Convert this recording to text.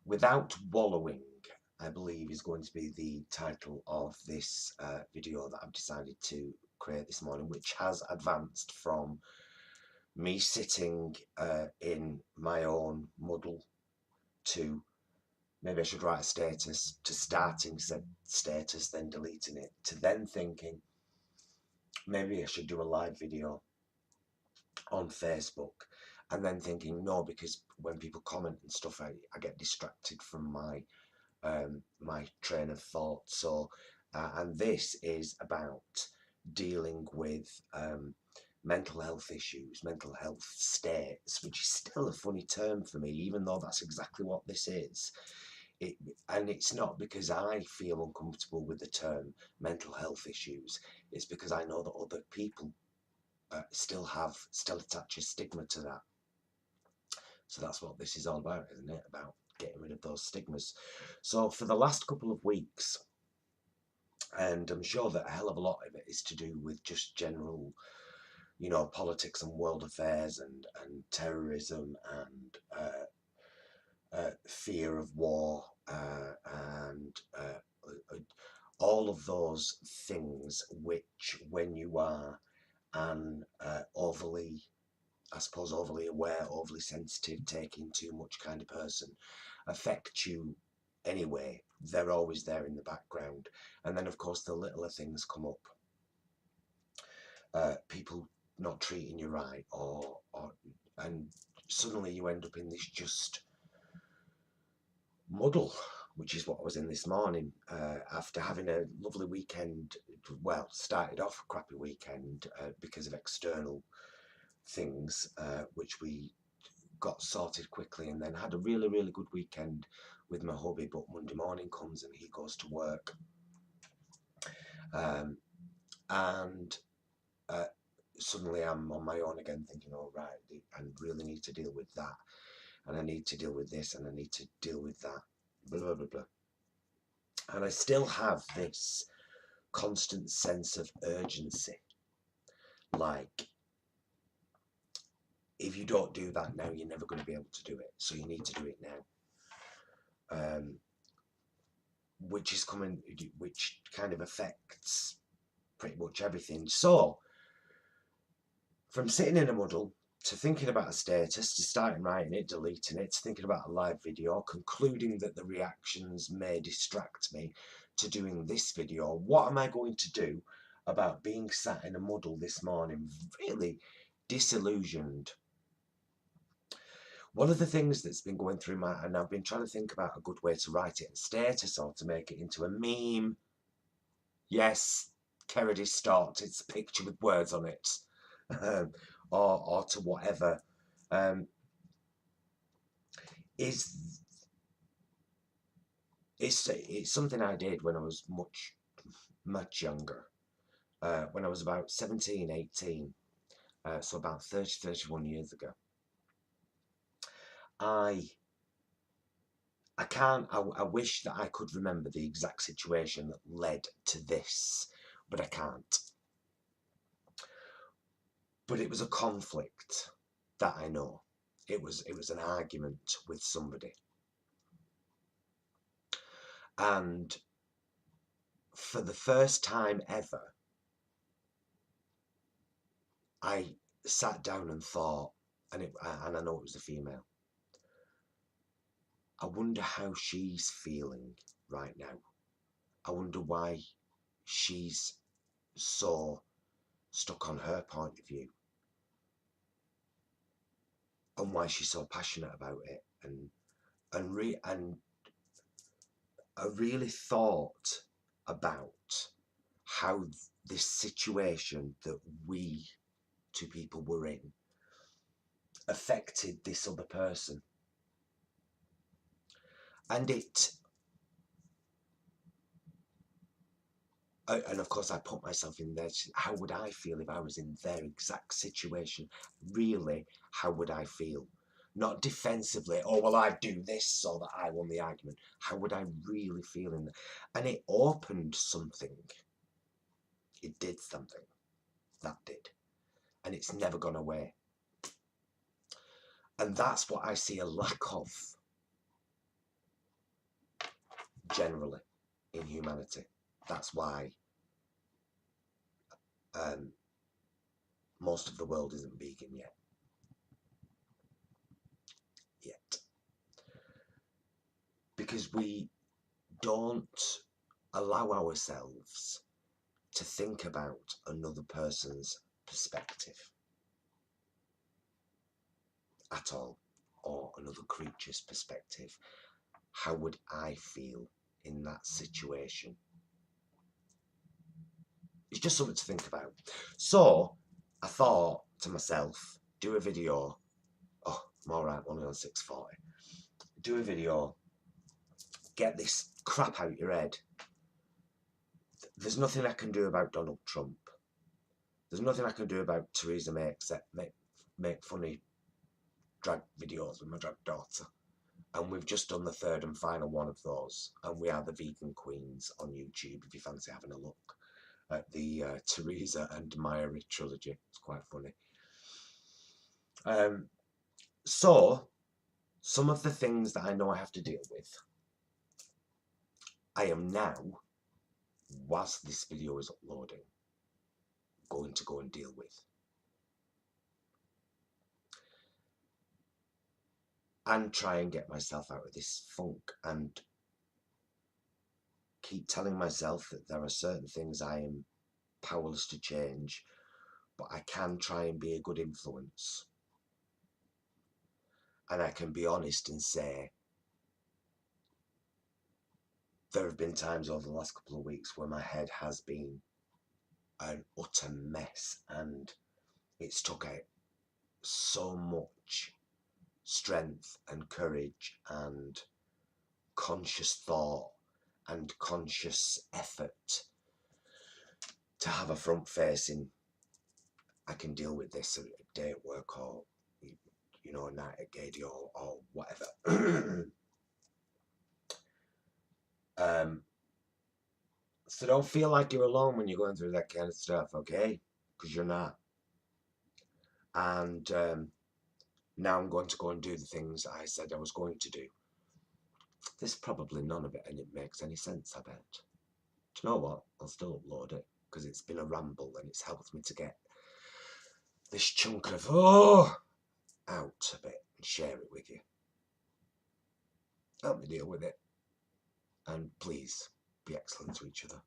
Without Wallowing, I believe, is going to be the title of this video that I've decided to create this morning, which has advanced from me sitting in my own muddle to maybe I should write a status, to starting said status, then deleting it, to then thinking maybe I should do a live video on Facebook, and then thinking no, because when people comment and stuff, I get distracted from my train of thought. So, and this is about dealing with mental health issues, mental health states, which is still a funny term for me, even though that's exactly what this is. It, and it's not because I feel uncomfortable with the term mental health issues. It's because I know that other people still attach a stigma to that. So that's what this is all about, isn't it? About getting rid of those stigmas. So for the last couple of weeks, and I'm sure that a hell of a lot of it is to do with just general, politics and world affairs and terrorism and fear of war and all of those things which, when you are an overly aware, overly sensitive, taking too much kind of person, affect you anyway. They're always there in the background. And then, of course, the littler things come up. People not treating you right, and suddenly you end up in this just muddle, which is what I was in this morning, after having a lovely weekend. Well, started off a crappy weekend because of external things, which we got sorted quickly, and then had a really, really good weekend with my hubby. But Monday morning comes and he goes to work, and suddenly I'm on my own again, thinking, oh right, I really need to deal with that, and I need to deal with this, and I need to deal with that, blah blah blah blah. And I still have this constant sense of urgency, like, if you don't do that now, you're never going to be able to do it, so you need to do it now. Which kind of affects pretty much everything. So, from sitting in a muddle, to thinking about a status, to starting writing it, deleting it, to thinking about a live video, concluding that the reactions may distract me, to doing this video, what am I going to do about being sat in a muddle this morning, really disillusioned? One of the things that's been going through and I've been trying to think about a good way to write it in status or to make it into a meme. Yes, Kerry Stott, it's a picture with words on it. or to whatever. It's something I did when I was much younger. When I was about 17, 18, so about 30, 31 years ago. I wish that I could remember the exact situation that led to this, but I can't. But it was a conflict that I know. It was an argument with somebody. And for the first time ever, I sat down and thought, and I know it was a female, I wonder how she's feeling right now. I wonder why she's so stuck on her point of view, and why she's so passionate about it, and I really thought about how this situation that we two people were in affected this other person. And and of course I put myself in there. How would I feel if I was in their exact situation? Really, how would I feel? Not defensively, oh, well, I'd do this so that I won the argument. How would I really feel in that? And it opened something. It did something. That did. And it's never gone away. And that's what I see a lack of generally in humanity. That's why most of the world isn't vegan yet. Because we don't allow ourselves to think about another person's perspective at all, or another creature's perspective. How would I feel in that situation? It's just something to think about. So I thought to myself, do a video. Oh, I'm all right, only on 6:40. Do a video. Get this crap out your head. There's nothing I can do about Donald Trump. There's nothing I can do about Theresa May except make funny drag videos with my drag daughter. And we've just done the third and final one of those. And we are the Vegan Queens on YouTube, if you fancy having a look at the Theresa and Mayuri trilogy. It's quite funny. So, some of the things that I know I have to deal with, I am now, whilst this video is uploading, going to go and deal with. And try and get myself out of this funk and keep telling myself that there are certain things I am powerless to change, but I can try and be a good influence. And I can be honest and say, there have been times over the last couple of weeks where my head has been an utter mess, and it's took out so much strength and courage and conscious thought and conscious effort to have a front facing, I can deal with this a day at work, or you know, a night at Gady, or whatever. So don't feel like you're alone when you're going through that kind of stuff, okay? Because you're not. And now I'm going to go and do the things I said I was going to do. There's probably none of it, and it makes any sense, I bet. Do you know what? I'll still upload it, because it's been a ramble, and it's helped me to get this chunk of out a bit and share it with you. Help me deal with it. And please be excellent to each other.